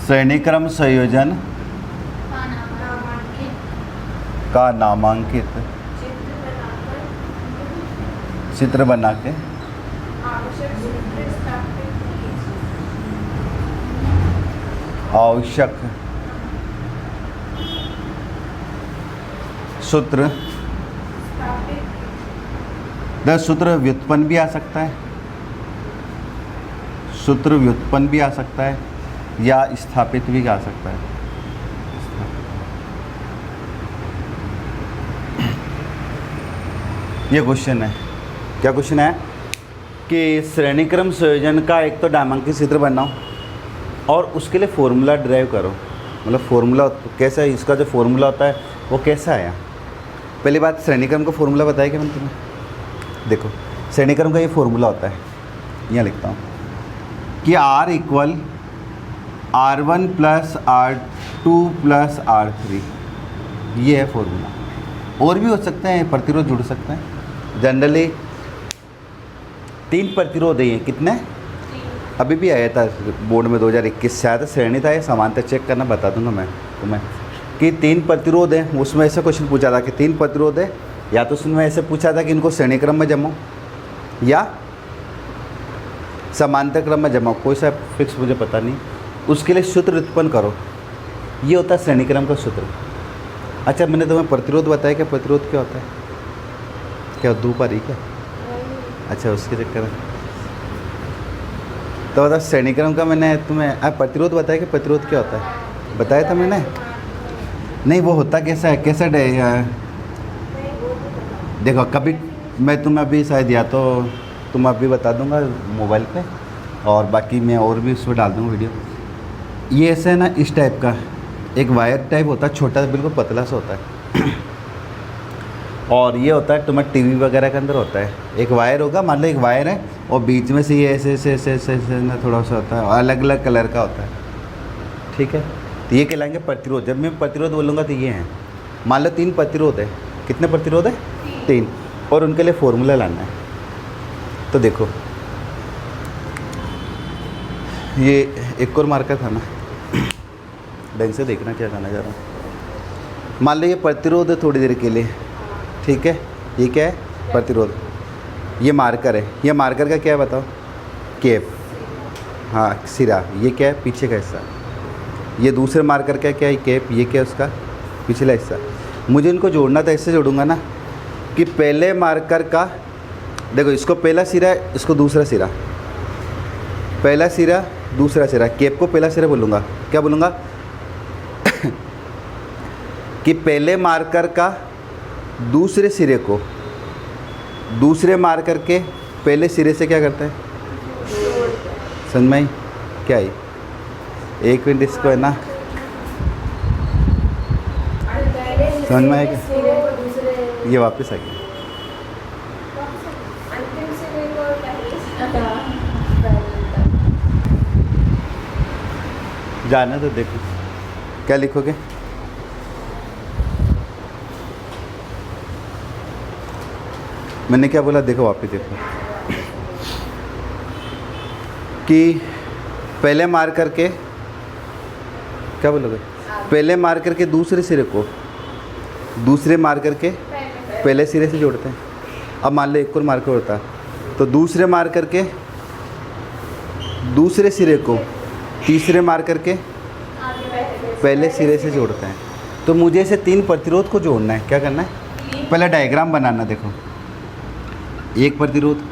श्रेणीक्रम संयोजन का नामांकित चित्र बना के आवश्यक सूत्र सूत्र व्युत्पन्न भी आ सकता है, सूत्र व्युत्पन्न भी आ सकता है या स्थापित भी आ सकता है। ये क्वेश्चन है, क्या क्वेश्चन है कि श्रेणीक्रम संयोजन का एक तो नामांकित चित्र बनाओ और उसके लिए फॉर्मूला ड्राइव करो। मतलब फॉर्मूला कैसा है, इसका जो फॉर्मूला होता है वो कैसा आया। पहली बात, श्रेणीक्रम का फॉर्मूला बताया क्या मैंने तुम्हें? देखो, श्रेणीक्रम का ये फॉर्मूला होता है, यहाँ लिखता हूँ कि R equal R1 plus R2 plus R3, ये है फॉर्मूला। और भी हो सकते हैं, प्रतिरोध जुड़ सकते हैं। जनरली 3 प्रतिरोध हैं। कितने? अभी भी आया था बोर्ड में 2021 शायद श्रेणी था, ये समानता चेक करना बता दूंगा मैं तुम्हें कि 3 प्रतिरोध हैं। उसमें ऐसा क्वेश्चन पूछा था कि 3 प्रतिरोध है, या तो उसमें ऐसे पूछा था कि इनको श्रेणीक्रम में जमाओ या समांतर क्रम में जमाओ, कोई सा फिक्स मुझे पता नहीं। उसके लिए सूत्र उत्पन्न करो, ये होता है श्रेणीक्रम का सूत्र। अच्छा, मैंने तुम्हें प्रतिरोध बताया, क्या प्रतिरोध क्या होता है? क्या दो पारी क्या? अच्छा, उसके चक्कर में तो बता, श्रेणीक्रम का मैंने तुम्हें प्रतिरोध बताया कि प्रतिरोध क्या होता है? बताया था मैंने? नहीं, वो होता कैसा है, कैसा देखो, कभी मैं तुम्हें अभी शायद या तो तुम अभी बता दूंगा मोबाइल पे, और बाकी मैं और भी उसमें डाल दूँगा वीडियो। ये ऐसा है ना, इस टाइप का एक वायर टाइप होता है, छोटा बिल्कुल पतला सा होता है और ये होता है तुम्हारे टीवी वगैरह के अंदर होता है। एक वायर होगा, मान लो एक वायर है और बीच में से ये ऐसे ऐसे ऐसे ऐसे ऐसे ना थोड़ा सा होता है, अलग अलग कलर का होता है, ठीक है। तो ये कहलाएंगे प्रतिरोध। जब मैं प्रतिरोध बोलूँगा तो ये हैं। मान लो 3 प्रतिरोध है। कितने प्रतिरोध है? 3। और उनके लिए फॉर्मूला लाना है। तो देखो, ये एक और मार्कर था ना, ढंग से देखना क्या कहना चाह रहा हूँ। मान लो ये प्रतिरोध है थोड़ी देर के लिए, ठीक है। ये क्या है? प्रतिरोध। ये मार्कर है। ये मार्कर का क्या है बताओ? कैप, हाँ, सिरा। ये क्या है? पीछे का हिस्सा। ये दूसरे मार्कर का क्या है? कैप। ये क्या है? उसका पिछला हिस्सा। मुझे इनको जोड़ना था, इससे जोड़ूंगा ना कि पहले मार्कर का, देखो इसको पहला सिरा है, इसको दूसरा सिरा, पहला सिरा दूसरा सिरा। कैप को पहला सिरा बोलूँगा, क्या बोलूँगा कि पहले मार्कर का दूसरे सिरे को दूसरे मार्कर के पहले सिरे से क्या करता है? समझ में आई क्या है? एक मिनट, इसको है ना समझ में आएगा? ये वापस आ गया। जाना तो देखो क्या लिखोगे। मैंने क्या बोला? देखो वापस देखो कि पहले मार्कर के, क्या बोलोगे? पहले मार्कर के दूसरे सिरे को दूसरे मार्कर के पहले सिरे से जोड़ते हैं। अब मान लो एक और मार्कर होता है तो दूसरे मार्कर के दूसरे सिरे को तीसरे मार्कर के पहले सिरे से जोड़ते हैं। तो मुझे इसे 3 प्रतिरोध को जोड़ना है। क्या करना है? पहले डायग्राम बनाना। देखो, एक प्रतिरोध,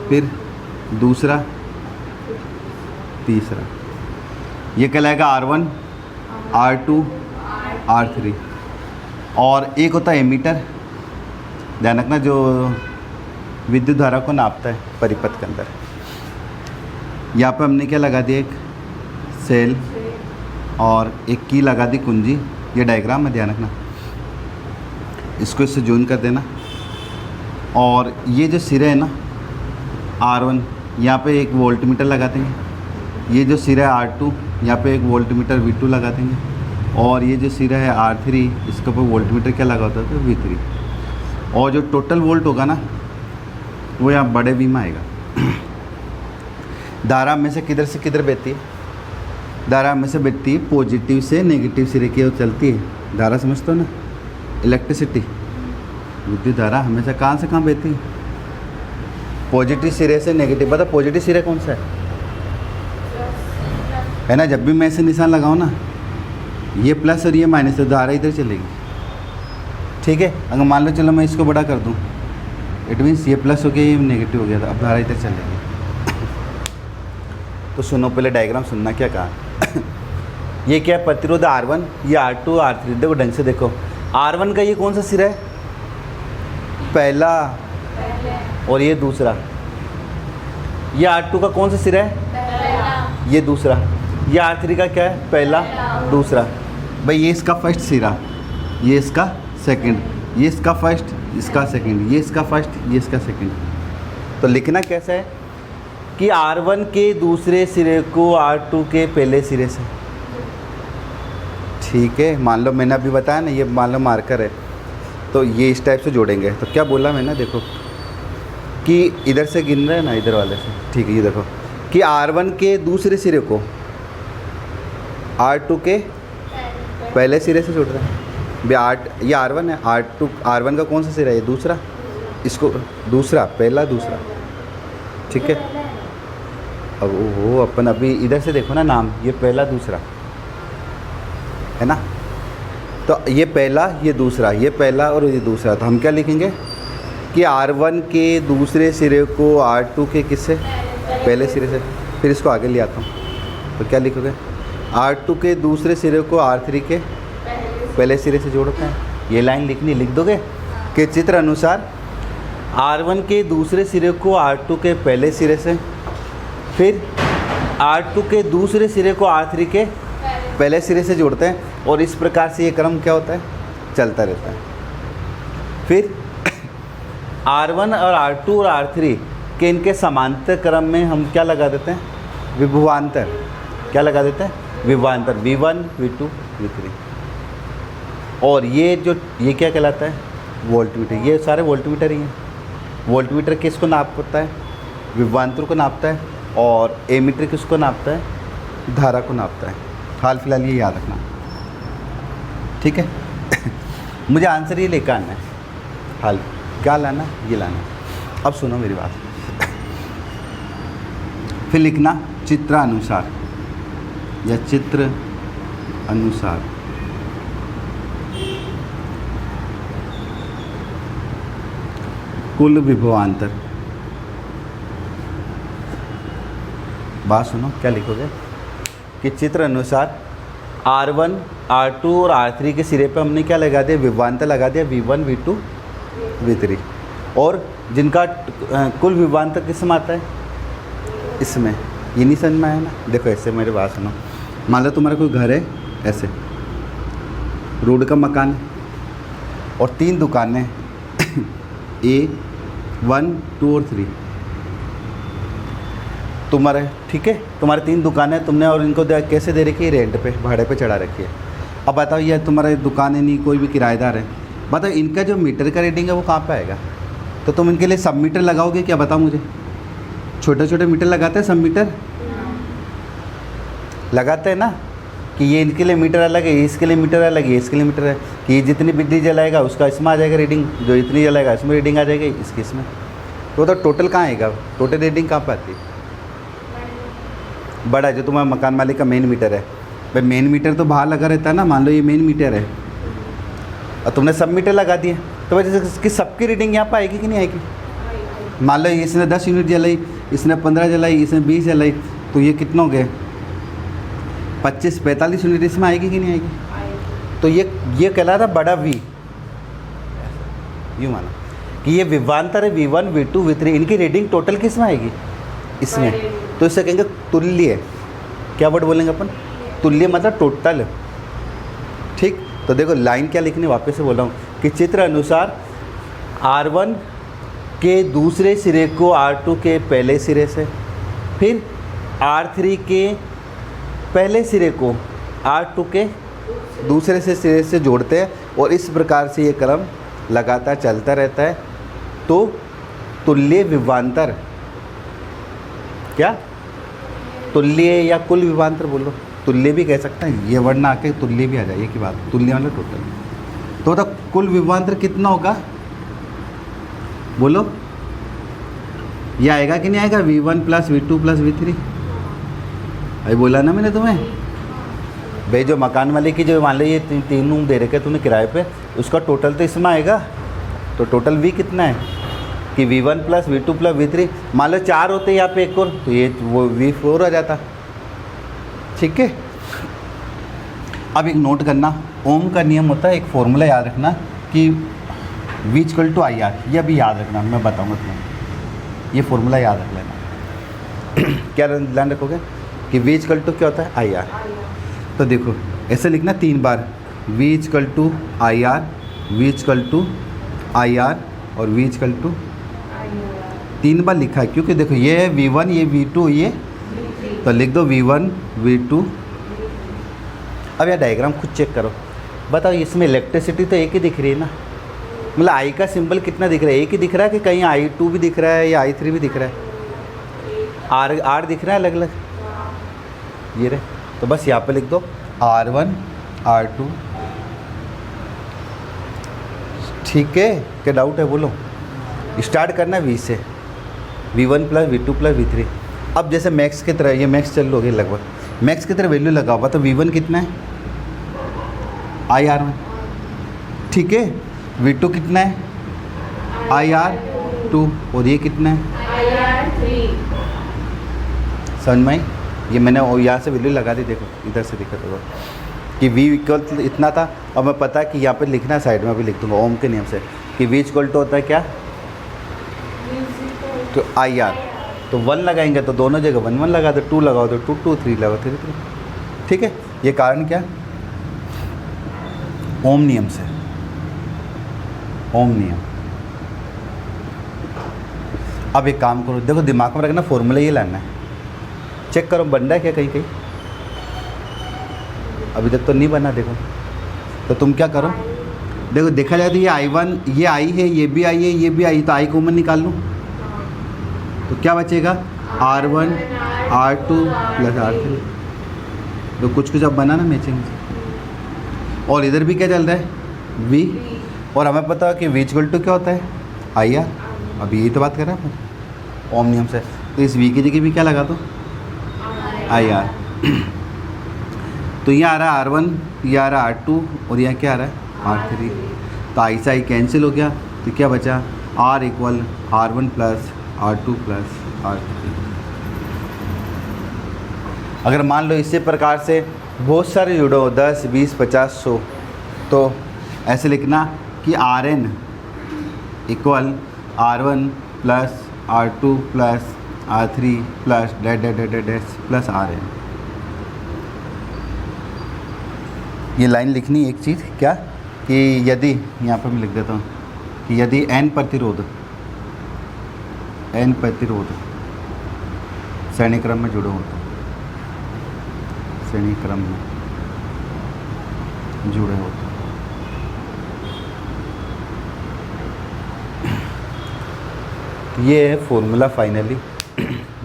फिर दूसरा, तीसरा। ये कहलाएगा R1, R2, R3। और एक होता है एमीटर, ध्यान रखना, जो विद्युत धारा को नापता है परिपथ के अंदर। यहाँ पे हमने क्या लगा दिया? एक सेल और एक की लगा दी कुंजी। ये डायग्राम में ध्यान रखना, इसको इससे जॉइन कर देना। और ये जो सिरे है ना R1, यहाँ पे एक वोल्टमीटर लगा देंगे। ये जो सिरा है R2, यहाँ पे एक वोल्टमीटर V2 लगा देंगे। और ये जो सिरा है R3, इसके ऊपर वोल्टमीटर क्या लगा होता है? तो V3। और जो टोटल वोल्ट होगा ना वो यहाँ बड़े V में आएगा। धारा में से किधर बहती है? धारा हमेशा बहती है पॉजिटिव से नेगेटिव सिरे की ओर चलती है। धारा समझते हो ना, इलेक्ट्रिसिटी, विद्युत धारा हमेशा कहाँ से कहाँ बहती है? पॉजिटिव सिरे से नेगेटिव। पता पॉजिटिव सिरा कौन सा है ना? जब भी मैं ऐसे निशान लगाऊँ ना, ये प्लस और ये माइनस, तो धारा इधर चलेगी। ठीक है, अगर मान लो चलो मैं इसको बड़ा कर दूँ, इट मीन्स ये प्लस हो गया ये नेगेटिव हो गया था, अब धारा इधर चलेगी। तो सुनो पहले डायग्राम सुनना क्या कहा। ये क्या है? प्रतिरोध R1, ये R2, R3। देखो ढंग से देखो, R1 का ये कौन सा सिरा है? पहला, और ये दूसरा। ये R2 का कौन सा सिरा है? पहला। ये दूसरा। ये R3 का क्या है? पहला, दूसरा। भाई ये इसका फर्स्ट सिरा, ये इसका सेकंड, ये इसका फर्स्ट, इसका सेकंड, ये इसका फर्स्ट, ये इसका सेकंड। तो लिखना कैसा है कि R1 के दूसरे सिरे को R2 के पहले सिरे से। ठीक है, मान लो मैंने अभी बताया ना, ये मान लो मार्कर है, तो ये इस टाइप से जोड़ेंगे। तो क्या बोला मैंने, देखो कि इधर से गिन रहा है ना, इधर वाले से। ठीक है, ये देखो कि R1 के दूसरे सिरे को R2 के पहले सिरे से जोड़ रहे हैं। ये R1 है, R1 का कौन सा सिरा है? ये दूसरा, इसको दूसरा, पहला दूसरा। ठीक है, अब वो अपन अभी इधर से देखो ना नाम, ये पहला दूसरा है ना, तो ये पहला, ये दूसरा, ये पहला और ये दूसरा। तो हम क्या लिखेंगे कि R1 के दूसरे सिरे को R2 के किससे? पहले सिरे से। फिर इसको आगे ले आता हूँ, तो क्या लिखोगे? R2 के दूसरे सिरे को R3 के पहले सिरे से जोड़ते हैं। ये लाइन लिखनी, लिख दोगे कि चित्र अनुसार R1 के दूसरे सिरे को R2 के पहले सिरे से, फिर R2 के दूसरे सिरे को R3 के पहले सिरे से जोड़ते हैं, और इस प्रकार से ये क्रम क्या होता है? चलता रहता है। फिर R1 और R2 और R3 के इनके समांतर क्रम में हम क्या लगा देते हैं? विभवांतर। क्या लगा देते हैं? विभवांतर, V1, V2, V3। और ये क्या कहलाता है? वोल्टमीटर। ये सारे वोल्टमीटर ही हैं। वोल्टमीटर किसको नापता है? विभवांतर को नापता है। और एमीटर किसको नापता है? धारा को नापता है। हाल फिलहाल ये याद रखना, ठीक है। मुझे आंसर ये लेकर आना है। हाल क्या लाना? ये लाना। अब सुनो मेरी बात, फिर लिखना चित्रानुसार या चित्र अनुसार। कुल विभवांतर। बात सुनो, क्या लिखोगे कि चित्र अनुसार R1, R2 और R3 के सिरे पे हमने क्या लगा दिया? विभवांतर लगा दिया, V1, V2, V3। और जिनका कुल विभवांतर किसमें आता है? इसमें। ये नहीं समझ में आया ना? देखो ऐसे मेरी बात सुनो, मान लो तुम्हारा कोई घर है, ऐसे रोड का मकान है और 3 दुकानें A1, 2 और 3 तुम्हारे। ठीक है, तुम्हारे 3 दुकानें तुमने, और इनको कैसे दे रखी है? रेंट पे, भाड़े पे चढ़ा रखी है। अब बताओ, ये तुम्हारे दुकान है नहीं, कोई भी किराएदार है, बताओ इनका जो मीटर का रीडिंग है वो कहाँ पे आएगा? तो तुम इनके लिए सब मीटर लगाओगे क्या? बताओ मुझे। छोटे छोटे मीटर लगाते हैं, सब मीटर लगाते हैं ना, कि ये इनके लिए मीटर अलग है, इसके लिए मीटर अलग है, इसके लिए मीटर है, कि ये जितनी बिजली जलाएगा उसका इसमें आ जाएगा रीडिंग, जो इतनी जलाएगा इसमें रीडिंग आ जाएगी, इसकी इसमें। तो टोटल कहाँ आएगा? टोटल रीडिंग कहाँ पर आती है? बड़ा, जो तुम्हारा मकान मालिक का मेन मीटर है। भाई मेन मीटर तो बाहर लगा रहता है ना, मान लो ये मेन मीटर है और तुमने सब मीटर लगा दिए, तो वजह से इसकी सबकी रीडिंग यहाँ पर आएगी कि नहीं आएगी? मान लो इसने 10 यूनिट जलाई, इसने 15 जलाई, इसने 20 जलाई, तो ये कितना हो गए? 25-45 यूनिट इसमें आएगी कि नहीं आएगी? तो ये कहलाता बड़ा V। यूँ माना कि ये विभवांतर है, V1, V2, V3, इनकी रीडिंग टोटल किस में आएगी? इसमें। तो इसे कहेंगे तुल्य। क्या वर्ड बोलेंगे अपन? तुल्य मतलब टोटल। ठीक, तो देखो लाइन क्या लिखनी, वापस से बोल रहा हूँ कि चित्र अनुसार R1 के दूसरे सिरे को R2 के पहले सिरे से, फिर R3 के पहले सिरे को R2 के दूसरे से सिरे से जोड़ते हैं, और इस प्रकार से ये क्रम लगातार चलता रहता है। तो तुल्य विभवांतर, क्या तुल्य या कुल विभवांतर बोलो, तुल्य भी कह सकते हैं, ये वर्ड ना आके तुल्य भी आ जाए, की बात, तुल्य मतलब टोटल। तो बता कुल विभवांतर कितना होगा, बोलो, ये आएगा कि नहीं आएगा, V1 + V2 + V3। अभी बोला ना मैंने तुम्हें भाई, जो मकान वाले की जो मान लो ये तीन रूम दे रखे तूने किराए पे, उसका टोटल तो इसमें आएगा। तो टोटल V कितना है कि V1 + V2 + V3। मान लो 4 होते यहाँ पे एक और, तो ये वो V4 आ जाता। ठीक है, अब एक नोट करना, ओम का नियम होता है, एक फॉर्मूला याद रखना कि V = IR। ये अभी याद रखना, मैं बताऊँगा तुम्हें, ये फॉर्मूला याद रख लेना। क्या ध्यान रखोगे कि V = क्या होता है, IR। तो देखो ऐसे लिखना 3 बार, V = IR, V = IR और V = 3 बार लिखा है, क्योंकि देखो ये है V1, ये V2, ये तो लिख दो V1 V2। अब यह डायग्राम खुद चेक करो, बताओ इसमें इलेक्ट्रिसिटी तो एक ही दिख रही है ना, मतलब आई का सिंबल कितना दिख रहा है, एक ही दिख रहा है कि कहीं I2 भी दिख रहा है या I3 भी दिख रहा है, R दिख रहा है अलग अलग, ये रहे। तो बस यहाँ पे लिख दो R1 R2। ठीक है, क्या डाउट है बोलो। स्टार्ट करना V से, V1 + V2 + V3। अब जैसे मैक्स की तरह, ये मैक्स चल लोगे लगभग, मैक्स की तरह वैल्यू लगा हुआ, तो V1 कितना है, IR1। ठीक है, V2 कितना है, IR2, और ये कितना है, IR3। समझ में आई? ये मैंने यहाँ से वैल्यू लगा दी, देखो इधर से दिक्कत होगा कि V = इतना था, और मैं पता है कि यहाँ पे लिखना है, साइड में भी लिख दूँगा ओम के नियम से कि V = होता है क्या, तो IR। तो 1 लगाएंगे तो दोनों जगह 1 1 लगा दो, 2 लगाओ तो 2 2, 3 लगाओ 3 3। ठीक है, ये कारण क्या, ओम नियम से, ओम नियम। अब एक काम करो, देखो दिमाग में रखना, फॉर्मूला ये लाना है, चेक करो बन रहा है क्या कहीं कहीं, अभी तक तो नहीं बना। देखो तो तुम क्या करो, देखो देखा जाए तो ये I1, ये I है, ये भी I है, ये भी I, तो I कॉमन निकाल लूँ तो क्या बचेगा, R1 R2 + R3। तो कुछ कुछ अब बना ना मैचिंग से। और इधर भी क्या चल रहा है, V, और हमें पता है कि V = क्या होता है, IR। अभी यही तो बात कर रहे हैं ओम नियम से, तो इस V की जगह भी क्या लगा दो, IR। तो यहाँ आ रहा है R1, ये आ रहा है R2, और यहाँ क्या आ रहा है, R3। तो I से I कैंसिल हो गया, तो क्या बचा, R = R1 + R2 + R3। अगर मान लो इसी प्रकार से बहुत सारे जुड़े हो, 10 20 50 100, तो ऐसे लिखना कि Rn = R1 + R2 + R3 + Rn। ये लाइन लिखनी एक चीज़ क्या, कि यदि, यहाँ पर मैं लिख देता हूँ कि यदि n प्रतिरोध श्रेणी क्रम में जुड़े होते, श्रेणी क्रम में जुड़े होते, ये है फॉर्मूला फाइनली।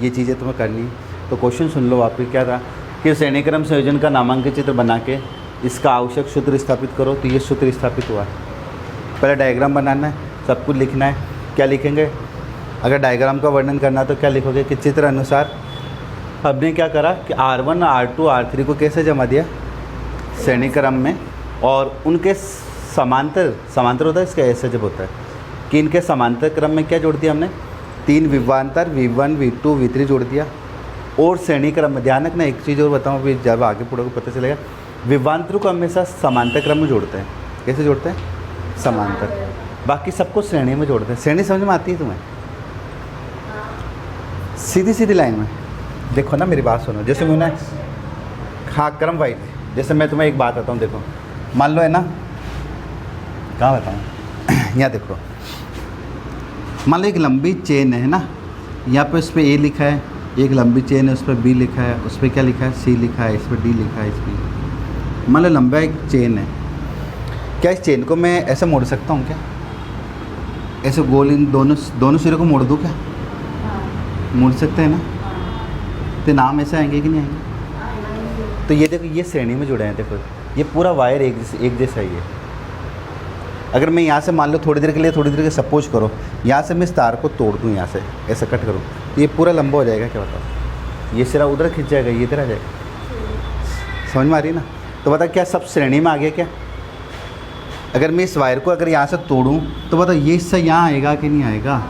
ये चीज़ें तुम्हें करनी है। तो क्वेश्चन सुन लो वापस, क्या था कि श्रेणी क्रम संयोजन का नामांकित चित्र बना के इसका आवश्यक सूत्र स्थापित करो। तो ये सूत्र स्थापित हुआ, पहले डायग्राम बनाना है, सब कुछ लिखना है। क्या लिखेंगे, अगर डायग्राम का वर्णन करना तो क्या लिखोगे कि चित्र अनुसार हमने क्या करा कि R1 R2 R3 को कैसे जमा दिया, श्रेणी क्रम में, और उनके समांतर होता है, इसका ऐसे जब होता है कि इनके समांतर क्रम में क्या जोड़ दिया हमने, 3 विभवांतर V1 V2 V3 जोड़ दिया। और श्रेणी क्रम में ध्यान रखना, एक चीज़ और बताऊँ, अभी जब आगे पढ़ोगे पता चलेगा, विभवांतर को हमेशा समांतर क्रम में जोड़ते हैं। कैसे जोड़ते हैं, समांतर, बाकी सबको श्रेणी में जोड़ते हैं। श्रेणी समझ में आती है तुम्हें, सीधी सीधी लाइन में। देखो ना मेरी बात सुनो, जैसे मैंने, हाँ क्रम वाइज, जैसे मैं तुम्हें एक बात बताऊँ, देखो मान लो है ना, कहाँ बताऊँ, यहाँ देखो, मान लो एक लंबी चेन है ना, यहाँ पे उस पर A लिखा है, एक लंबी चेन है उस पर B लिखा है, उस पर क्या लिखा है, C लिखा है, इस पर D लिखा है, इस पर मान लो लंबा एक चेन है। क्या इस चेन को मैं ऐसे मोड़ सकता हूँ क्या, ऐसे गोल इन दोनों सिरों को मोड़ दूँ क्या, मोड़ सकते हैं ना, तो नाम ऐसे आएंगे कि नहीं आएंगे, तो ये देखो ये श्रेणी में जुड़े हैं, देखो ये पूरा वायर एक जैसा ही है। अगर मैं यहाँ से मान लो थोड़ी देर के लिए सपोज करो यहाँ से मैं इस तार को तोड़ दूँ, यहाँ से ऐसा कट करूँ तो ये पूरा लंबा हो जाएगा, क्या बताओ, ये सिरा उधर खिंच जाएगा, ये इधर आ जाएगा। समझ में आ रही ना? तो बता क्या सब श्रेणी में आ गया क्या? अगर मैं इस वायर को अगर यहाँ से तोड़ूँ तो बता ये हिस्सा यहाँ आएगा कि नहीं आएगा?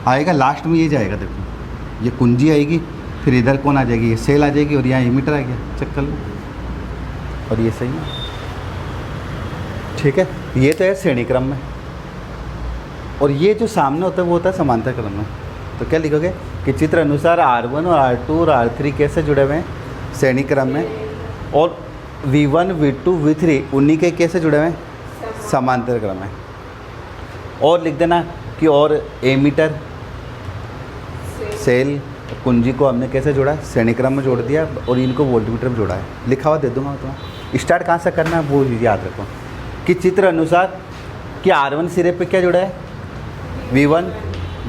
आएगा, लास्ट में ये जाएगा। देखो ये कुंजी आएगी, फिर इधर कौन आ जाएगी, ये सेल आ जाएगी, और यहाँ एमीटर आ गया, चेक कर लो। और ये सही है, ठीक है। ये तो है श्रेणी क्रम में, और ये जो सामने होता है वो होता है समांतर क्रम में। तो क्या लिखोगे कि चित्र अनुसार R1 और R2 और R3 कैसे जुड़े हुए हैं? श्रेणी क्रम में। और V1 V2 V3 उन्हीं के कैसे जुड़े हुए हैं? समांतर क्रम में। और लिख देना कि और एमीटर सेल कुंजी को हमने कैसे जोड़ा? श्रेणी क्रम में जोड़ दिया, और इनको वोल्टमीटर में जोड़ा है। लिखा हुआ दे दूंगा तुम्हें। स्टार्ट कहाँ से करना है वो याद रखो कि चित्र अनुसार कि R1 सिरे पे क्या जुड़ा है? V1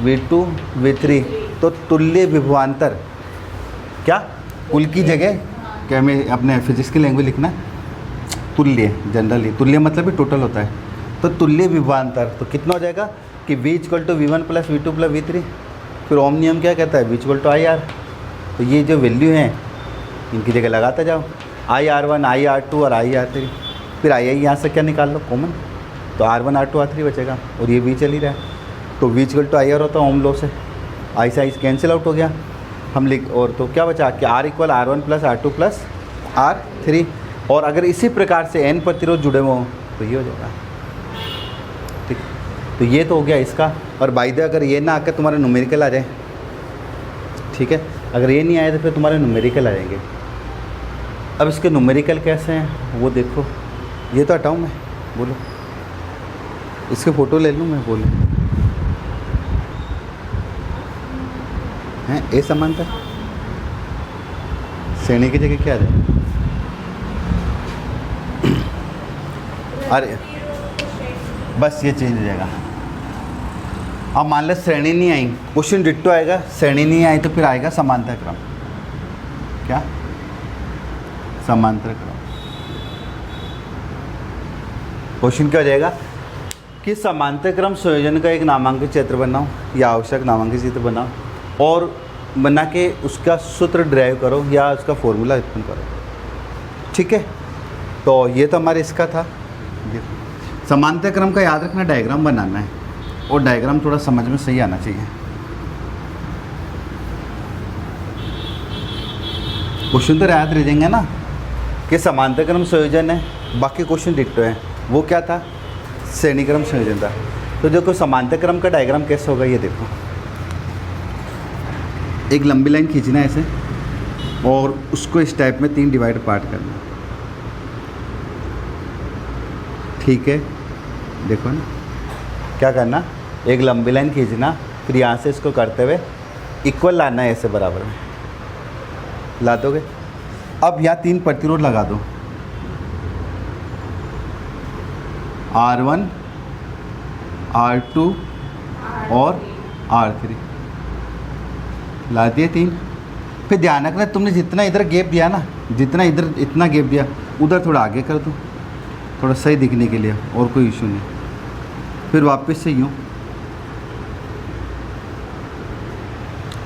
V2 V3। तो तुल्य विभवांतर, क्या कुल की जगह क्या मैं अपने फिजिक्स की लैंग्वेज लिखना है? तुल्य, जनरली तुल्य मतलब भी टोटल होता है। तो तुल्य विभवांतर तो कितना हो जाएगा कि V = V1 + V2 + V3। फिर ओम नियम क्या कहता है? V = IR। तो ये जो वैल्यू हैं इनकी जगह लगाते जाओ, IR1 IR2 और IR3। फिर आई यहाँ से क्या निकाल लो कॉमन, तो R1 R2 R3 बचेगा, और ये V चल ही रहा है। तो V = IR होता है ओम लॉ से, आई से आई कैंसिल आउट हो गया। हम लिख और तो क्या बचा कि R = R1 + R2 + R3। और अगर इसी प्रकार से n प्रतिरोध जुड़े हुए हों तो ये हो जाएगा, ठीक। तो ये तो हो गया इसका। और बाय द अगर ये ना आकर तुम्हारे न्यूमेरिकल आ जाए, ठीक है, अगर ये नहीं आए तो फिर तुम्हारे न्यूमेरिकल आ जाएंगे। अब इसके न्यूमेरिकल कैसे हैं वो देखो। ये तो हटाऊँ मैं, बोलो इसके फ़ोटो ले लूँ मैं, बोलो हैं? ए समांतर श्रेणी की जगह क्या आ जाए? अरे बस ये चेंज हो जाएगा। अब मान लो श्रेणी नहीं आई, क्वेश्चन डिट्टो आएगा, श्रेणी नहीं आई तो फिर आएगा समांतर क्रम। क्या? समांतर क्रम। क्वेश्चन क्या हो जाएगा कि समांतर क्रम संयोजन का एक नामांकित चित्र बनाओ या आवश्यक नामांकित चित्र बनाओ, और बना के उसका सूत्र ड्राइव करो या उसका फॉर्मूला उत्पन्न करो, ठीक है। तो ये तो हमारे इसका था। समांतर क्रम का याद रखना डायग्राम बनाना है, और डायग्राम थोड़ा समझ में सही आना चाहिए। क्वेश्चन तो याद रह जाएंगे ना कि समांतर क्रम संयोजन है, बाकी क्वेश्चन डिट्टो है। वो क्या था? श्रेणी क्रम संयोजन था। तो देखो समांतर क्रम का डायग्राम कैसे होगा ये देखो। एक लंबी लाइन खींचना है ऐसे, और उसको इस टाइप में 3 डिवाइड पार्ट करना, ठीक है। देखो ना क्या करना, एक लंबी लाइन खींचना, फिर यहाँ से इसको करते हुए इक्वल लाना है ऐसे बराबर में, ला दोगे। अब यहाँ 3 प्रतिरोध लगा दो, R1 R2 और R3 ला दिए 3। फिर ध्यान रखना तुमने जितना इधर गैप दिया ना, जितना इधर इतना गैप दिया उधर थोड़ा आगे कर दो, थोड़ा सही दिखने के लिए, और कोई इशू नहीं। फिर वापस से यूँ,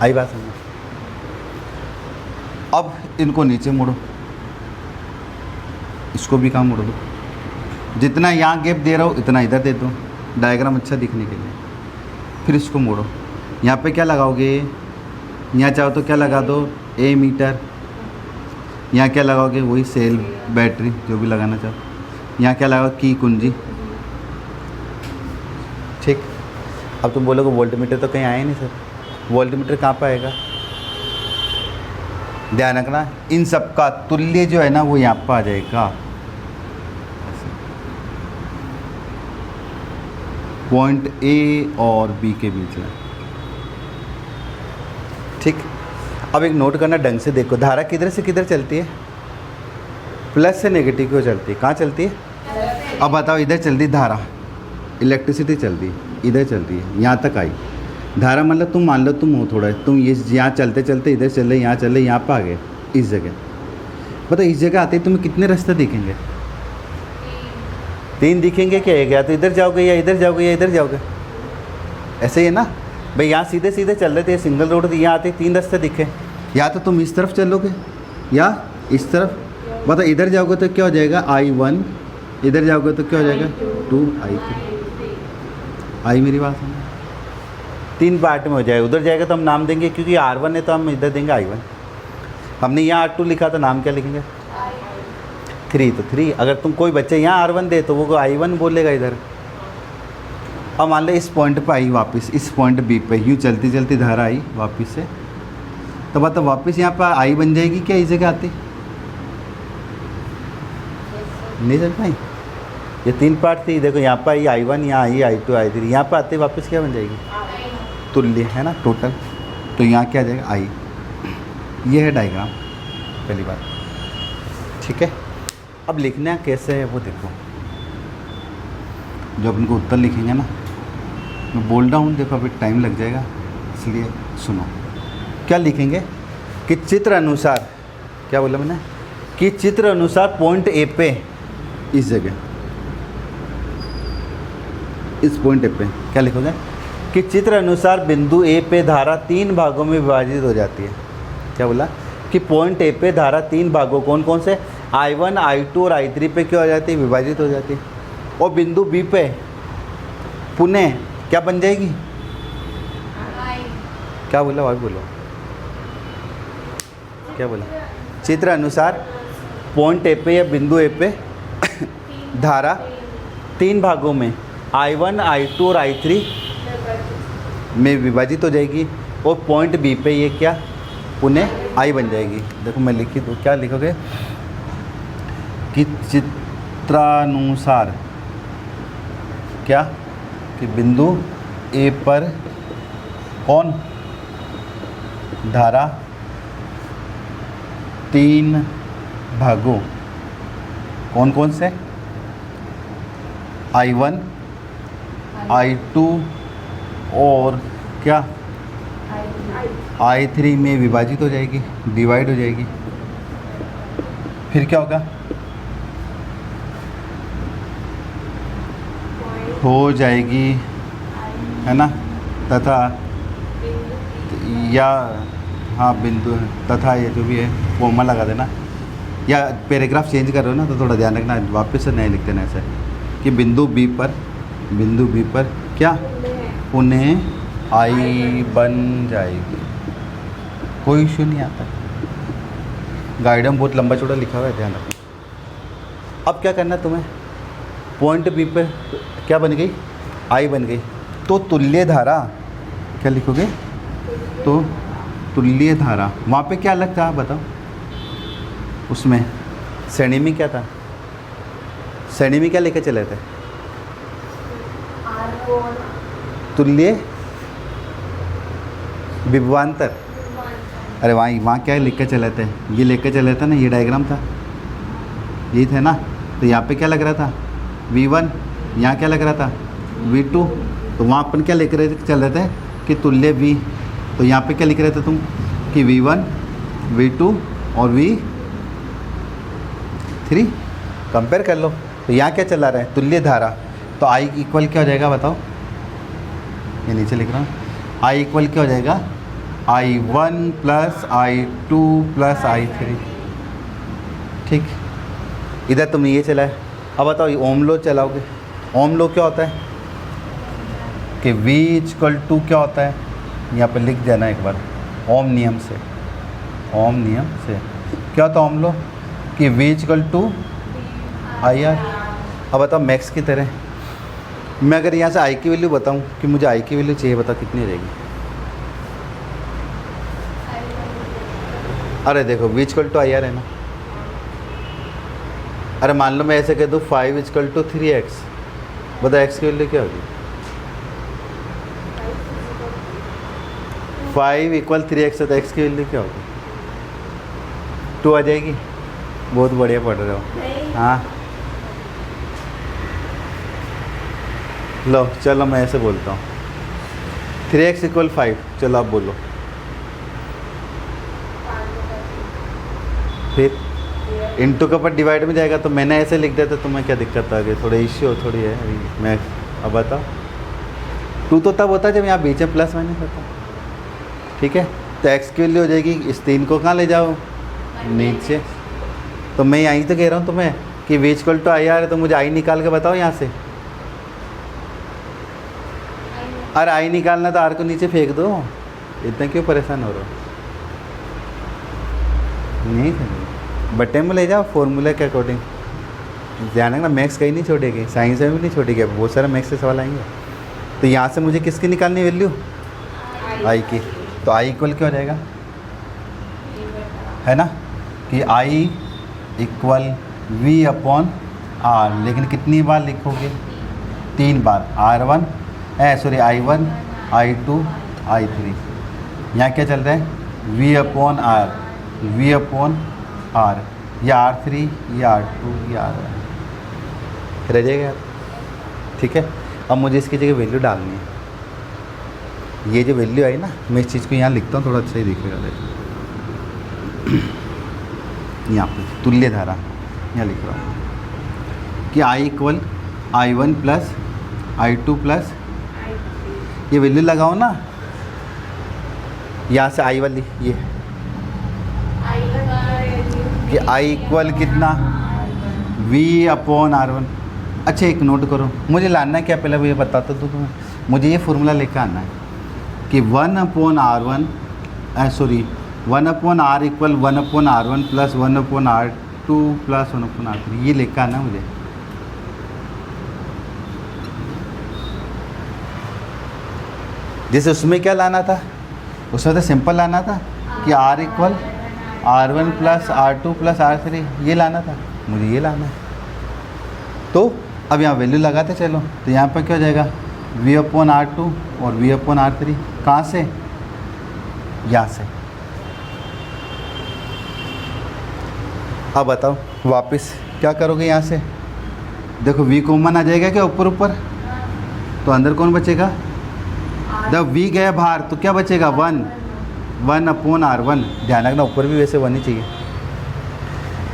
आई बात समझ। अब इनको नीचे मोड़ो, इसको भी कहाँ मोड़ दो, जितना यहाँ गैप दे रहा हो इतना इधर दे दो, डायग्राम अच्छा दिखने के लिए। फिर इसको मोड़ो, यहाँ पे क्या लगाओगे? यहाँ चाहो तो क्या लगा दो, ए मीटर। यहाँ क्या लगाओगे? वही सेल बैटरी जो भी लगाना चाहो। यहाँ क्या लगाओ? की कुंजी, ठीक। अब तुम बोलोगे वोल्टमीटर तो कहीं आए नहीं सर, वोल्टमीटर कहाँ पर आएगा? ध्यान रखना इन सब का तुल्य जो है ना वो यहाँ पर आ जाएगा, पॉइंट ए और बी के बीच में, ठीक। अब एक नोट करना ढंग से देखो, धारा किधर से किधर चलती है? प्लस से नेगेटिव की ओर चलती है। कहाँ चलती है? अब बताओ, इधर चल रही धारा, इलेक्ट्रिसिटी चल रही, इधर चल रही है, यहाँ तक आई धारा। मतलब तुम मान लो तुम हो थोड़ा, तुम ये यहाँ चलते चलते इधर चल रहे, यहाँ चल रहे, यहाँ पर आ गए इस जगह। बताओ इस जगह आते ही तुम्हें कितने रास्ते दिखेंगे? 3 दिखेंगे क्या? एक, या तो इधर जाओगे या इधर जाओगे या इधर जाओगे, ऐसे ही है ना भाई। यहाँ सीधे सीधे चल रहे थे, सिंगल रोड थी, यहाँ आते 3 रास्ते दिखे। या तो तुम इस तरफ चलोगे या इस तरफ। बताओ इधर जाओगे तो क्या हो जाएगा I1, इधर जाओगे तो क्या हो जाएगा 2 I3। आई मेरी बात सुनो, 3 पार्ट में हो जाएगा। उधर जाएगा तो हम नाम देंगे, क्योंकि R1 है तो हम इधर देंगे I1। हमने यहाँ R2 लिखा तो नाम क्या लिखेंगे? 3, तो 3। अगर तुम कोई बच्चे यहाँ R1 दे तो वो I1 बोलेगा इधर। अब मान लो इस पॉइंट पे आई वापस, इस पॉइंट B पे यूँ चलती चलती धारा आई वापस से, तो बताओ वापस यहाँ पर I बन जाएगी क्या इस जगह आती? नहीं चल पाई। ये 3 पार्ट थी, देखो यहाँ पर आई I1, यहाँ आई I2 I3, यहाँ पर आते वापस क्या बन जाएगी? तुल्य है ना टोटल। तो यहाँ क्या आ जाएगा I। ये है डायग्राम पहली बात, ठीक है। अब लिखना कैसे है वो देखो, जो अपन को उत्तर लिखेंगे ना, मैं बोल रहा हूँ देखो अभी टाइम लग जाएगा, इसलिए सुनो। क्या लिखेंगे कि चित्र अनुसार, क्या बोला मैंने, कि चित्र अनुसार पॉइंट ए पे, इस जगह इस पॉइंट ए पे क्या लिखोगे कि चित्र अनुसार बिंदु ए पे धारा 3 भागों में विभाजित हो जाती है। क्या बोला कि पॉइंट ए पे धारा 3 भागों कौन कौन से? I1, I2 और I3 पे क्या हो जाती है? विभाजित हो जाती है। और बिंदु बी पे पुनः क्या बन जाएगी? क्या बोला भाई, बोलो क्या बोला? चित्र अनुसार पॉइंट ए पे या बिंदु ए पे धारा 3 भागों में I1, I2 और I3 में विभाजित हो जाएगी। और पॉइंट बी पे ये क्या पुनः I बन जाएगी। देखो मैं लिखी तो क्या लिखोगे कि चित्रानुसार क्या कि बिंदु ए पर कौन धारा 3 भागों कौन कौन से? I1, I2 और क्या I3 में विभाजित हो जाएगी, डिवाइड हो जाएगी। फिर क्या होगा? हो जाएगी, है ना, तथा या हाँ बिंदु तथा ये जो भी है कोमा लगा देना, या पैराग्राफ चेंज कर रहे हो ना तो थोड़ा ध्यान रखना, वापस से नहीं लिख देना ऐसे कि बिंदु बी पर क्या पुनः I बन जाएगी। कोई इशू नहीं आता, गाइड में बहुत लंबा चौड़ा लिखा हुआ है, ध्यान रखना। अब क्या करना है तुम्हें? पॉइंट बी पर क्या बन गई? I बन गई। तो तुल्य धारा क्या लिखोगे? तो तुल्य धारा वहाँ पे क्या अलग था बताओ? उसमें श्रेणी में क्या था? श्रेणी में क्या लेकर चले थे? तुल्य विभवांतर। अरे वहाँ क्या लेकर चले थे? ये लेकर चले थे ना, ये डायग्राम था, यही थे ना। तो यहाँ पे क्या लग रहा था? V1। यहाँ क्या लग रहा था? V2। तो वहाँ अपन क्या लेकर चल रहे थे कि तुल्य V। तो यहाँ पे क्या लिख रहे थे तुम कि V1, V2 और V3 कंपेयर कर लो। तो यहाँ क्या चला रहा है? तुल्य धारा। तो I इक्वल क्या हो जाएगा बताओ? ये नीचे लिख रहा हूँ, I इक्वल क्या हो जाएगा? I1 plus I2 plus I3। ठीक, इधर तुमने ये चलाए। अब बताओ ये ओम लॉ चलाओगे। ओम लॉ क्या होता है कि V इक्वल टू क्या होता है? यहाँ पर लिख देना एक बार, ओम नियम से। ओम नियम से क्या होता है ओम लॉ कि V इक्वल टू IR। अब बताओ मैक्स की तरह मैं अगर यहाँ से I की वैल्यू बताऊँ कि मुझे I की वैल्यू चाहिए, बताओ कितनी रहेगी? अरे देखो V इक्वल टू IR है ना। अरे मान लो मैं ऐसे कह दूँ 5 इक्वल टू 3x, बताओ x की वैल्यू क्या होगी? 5 इक्वल 3x है तो x की वैल्यू क्या होगी? 2 आ जाएगी। बहुत बढ़िया पढ़ रहे हो। हाँ लो चलो मैं ऐसे बोलता हूँ 3x इक्वल 5। चलो आप बोलो फिर इंटू के ऊपर डिवाइड में जाएगा तो मैंने ऐसे लिख दिया तो तुम्हें क्या दिक्कत आ गई? थोड़े इश्यू थोड़ी है अभी। मैं अब बताओ, टू तो तब होता है जब यहाँ बीच में प्लस माइनस होता है, ठीक है। तो एक्स की वैल्यू हो जाएगी, इस 3 को कहाँ ले जाओ? नीचे। तो मैं यहीं तो कह रहा हूँ तुम्हें कि v equal to I R है, तो मुझे आई निकाल के बताओ यहाँ से। अरे आई निकालना तो आर को नीचे फेंक दो, इतना क्यों परेशान हो रहे हो? नहीं बट्टे में ले जाओ फॉर्मूला के अकॉर्डिंग। ध्यान रखना मैथ्स कहीं नहीं छोड़ेगी, साइंस में भी नहीं छोड़ेगी, बहुत सारे मैथ्स के सवाल आएंगे। तो यहाँ से मुझे किसकी निकालनी वैल्यू? आई की। तो आई इक्वल क्या हो जाएगा? है ना कि I equal we upon are, लेकिन कितनी बार लिखोगे? 3 बार। R1 I1 I2 I3। यहाँ क्या चल रहा है? V upon R, V upon R, या R3 या R2 या R1 रह जाएगा, ठीक है। अब मुझे इसकी जगह वैल्यू डालनी है। ये जो वैल्यू आई ना, मैं इस चीज़ को यहाँ लिखता हूँ, थोड़ा अच्छा ही दिखेगा। यहाँ पे तुल्य धारा यहाँ लिख रहा हूँ कि I equal I1 plus I2 plus, ये वैल्यू लगाओ ना यहाँ से I वाली, ये कि I इक्वल कितना? V upon R1। अच्छा एक नोट करो, मुझे लाना क्या पहले वो ये बताता तो तुम्हें। मुझे ये फॉर्मूला लेकर आना है कि 1 upon R1 1 upon R equal 1 upon R1 plus 1 upon R2 plus 1 upon R3, ये लेकर आना मुझे। जैसे उसमें क्या लाना था? उसमें तो सिंपल लाना था कि R equal R1 plus R2 plus R3, ये लाना था, मुझे ये लाना है। तो अब यहाँ वैल्यू लगाते चलो, तो यहाँ पर क्या हो जाएगा? V अपॉन R2 और V अपॉन R3। कहाँ से? यहाँ से। अब बताओ वापस क्या करोगे? यहाँ से देखो V कॉमन आ जाएगा क्या ऊपर ऊपर? तो अंदर कौन बचेगा? जब V गया बाहर तो क्या बचेगा? 1 अपॉन R1। ध्यान रखना ऊपर भी वैसे 1 ही चाहिए।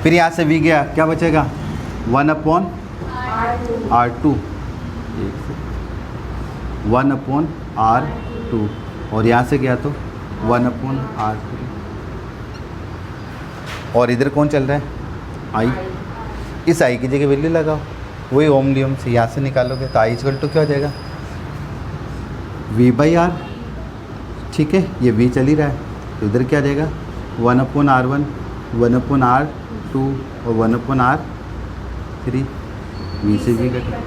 फिर यहाँ से V गया, क्या बचेगा? 1 अपॉन R2, 1 अपॉन R2, और यहाँ से गया तो 1 अपॉन R3। और इधर कौन चल रहा है? I। इस I की जगह वैल्यू लगाओ, वही ओम नियम से यहाँ से निकालोगे तो I इक्वल टू क्या हो जाएगा? V/R, ठीक है। ये V चल ही रहा है तो इधर क्या आ जाएगा? 1 अपॉन R1, 1 अपॉन R2 और 1 अपॉन R3। V से V कटा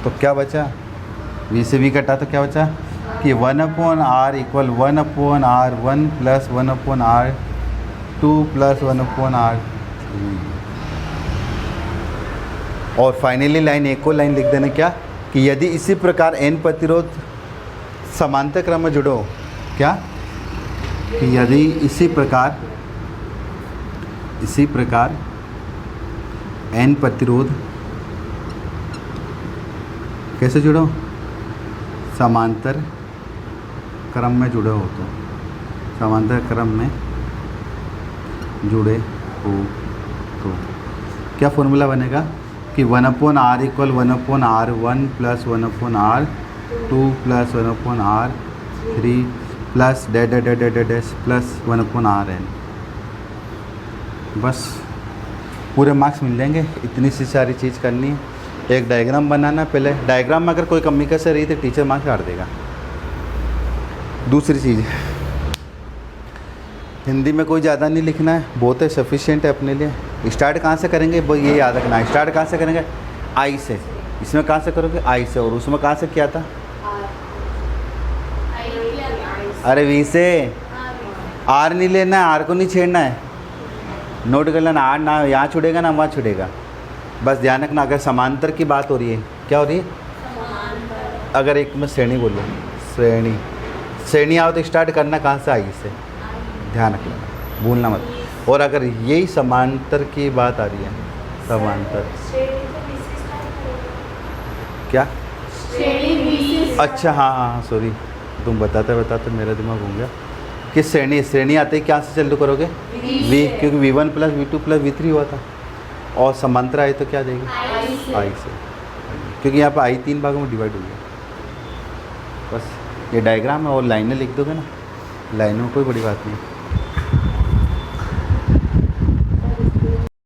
तो क्या बचा? V से V कटा तो क्या बचा कि 1 upon R equal 1 upon R1 plus 1 upon R2 plus 1 upon R3। और फाइनली लाइन एक और लाइन लिख देना, क्या कि यदि इसी प्रकार n प्रतिरोध समांतर क्रम में जुड़ो, क्या कि यदि इसी प्रकार n प्रतिरोध कैसे जुड़ो? समांतर क्रम में जुड़े हो तो, समांतर क्रम में जुड़े हो तो क्या फॉर्मूला बनेगा कि 1 upon R equal 1 upon R1 plus 1 upon R2 plus 1 upon R3 plus dash plus 1 upon RN। बस पूरे मार्क्स मिल जाएंगे। इतनी सी सारी चीज़ करनी है। एक डायग्राम बनाना, पहले डायग्राम में अगर कोई कमी कैसे रही तो टीचर मार्क्स काट देगा। दूसरी चीज़, हिंदी में कोई ज़्यादा नहीं लिखना है, बहुत है, सफिशिएंट है अपने लिए। स्टार्ट कहाँ से करेंगे वो ये याद रखना है। स्टार्ट कहाँ से करेंगे? आई से। इसमें कहाँ से करोगे? आई से। और उसमें कहाँ से किया था? अरे वी से। आर नहीं लेना है, आर को नहीं छेड़ना है, नोट कर लेना। आर ना यहाँ छुड़ेगा ना वहाँ छुड़ेगा, बस ध्यान रखना। अगर समांतर की बात हो रही है, क्या हो रही है? अगर एक में श्रेणी बोलो, श्रेणी आओ तो स्टार्ट करना कहाँ से? आई से। ध्यान रखना, भूलना मत। और अगर यही समांतर की बात आ रही है, समांतर क्या? अच्छा हाँ हाँ सॉरी, तुम बताते बताते मेरा दिमाग घूम गया। किस श्रेणी आते ही क्या से चालू करोगे? वी, क्योंकि V1 plus V2 plus V3 हुआ था। और समांतर आए तो क्या देंगे? आई से, क्योंकि यहाँ पर आई 3 भागों में डिवाइड हो गया। बस ये डायग्राम है और लाइनें लिख दोगे ना, लाइनों में कोई बड़ी बात नहीं।